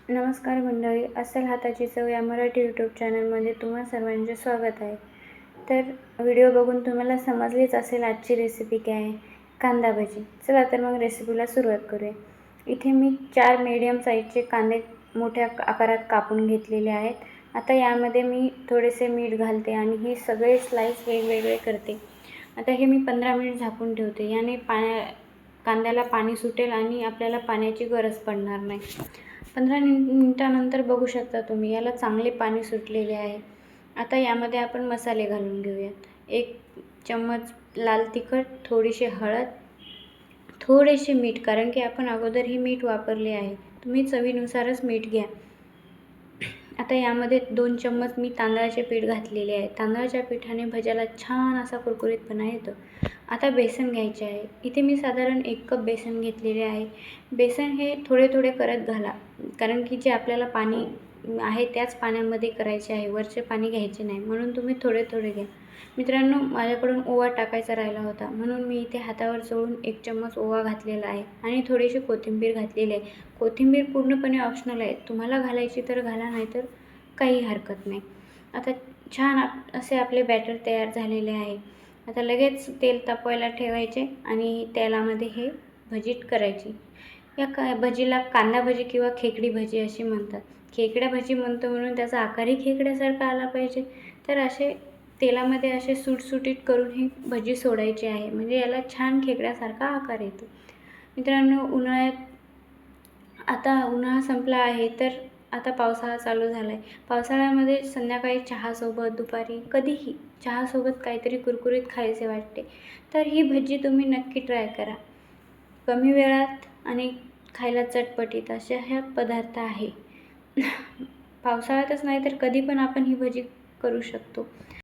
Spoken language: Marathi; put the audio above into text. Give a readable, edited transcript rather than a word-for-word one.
नमस्कार मंडळी, अस्सल हाताची चव या मराठी यूट्यूब चॅनलमध्ये तुम्हा सर्वांचे स्वागत आहे. तर व्हिडिओ बघून तुम्हाला समजलीच असेल आजची रेसिपी काय आहे, कांदा भजी. चला तर मग रेसिपीला सुरुवात करूया. इथे मी 4 मीडियम साईजचे कांदे मोठ्या आकारात कापून घेतलेले आहेत. आता यामध्ये मी थोडेसे मीठ घालते आणि हे सगळे स्लाइस वेगवेगळे करते. आता हे मी 15 मिनिट झाकून ठेवते. याने कांद्याला पाणी सुटेल आणि आपल्याला पाण्याची गरज पडणार नाही. 15 मिनिटानंतर बघू शकता तुम्ही, याला चांगले पाणी सुटलेले आहे. आता यामध्ये आपण मसाले घालून घेऊयात. 1 चम्मच लाल तिखट, थोडीशी हळद, थोडेसे मीठ, कारण की आपण अगोदरही मीठ वापरले आहे. तुम्ही चवीनुसारच मीठ घ्या. आता यामध्ये 2 चम्मच मी तांदळाचे पीठ घातलेले आहे. तांदळाच्या पिठाने भज्याला छान असा कुरकुरीतपणा येतो. आता बेसन घ्यायचे आहे. इथे मी साधारण 1 कप बेसन घेतलेले आहे. बेसन हे थोडे थोडे करत घाला, कारण की जे आपल्याला पाणी आहे त्याच पाण्यामध्ये करायचे आहे, वरचे पाणी घ्यायचे नाही, म्हणून तुम्ही थोडे थोडे घ्या. मित्रांनो, माझ्याकडून ओवा टाकायचा राहिला होता, म्हणून मी इथे हातावर चोळून 1 चम्मच ओवा घातलेला आहे आणि थोडीशी कोथिंबीर घातलेली आहे. कोथिंबीर पूर्णपणे ऑप्शनल आहे, तुम्हाला घालायची तर घाला, नाहीतर काही हरकत नाही. आता छान असे आपले बॅटर तयार झालेले आहे. आता लगेच तेल तापवायला ठेवायचे आणि तेलामध्ये हे भजी करायची. या भजीला कांदा भजी किंवा खेकडी भजी अशी म्हणतात. खेकड्या भजी म्हणतो म्हणून त्याचा आकारही खेकड्यासारखा आला पाहिजे. तर असे तेलामध्ये असे सुटसुटीत करून ही भजी सोडायची आहे, म्हणजे याला छान खेकड्यासारखा आकार येतो. मित्रांनो, आता उन्हाळा संपला आहे, तर आता पावसाळा चालू झाला आहे. पावसाळ्यामध्ये संध्याकाळी चहासोबत, दुपारी कधीही चहासोबत काहीतरी कुरकुरीत खायचे वाटते, तर ही भजी तुम्ही नक्की ट्राय करा. कमी वेळात आणि खायला चटपटीत असे हे पदार्थ आहे. पावसाळ्यातच नाही तर कधी पण आपण ही भजी करू शकतो.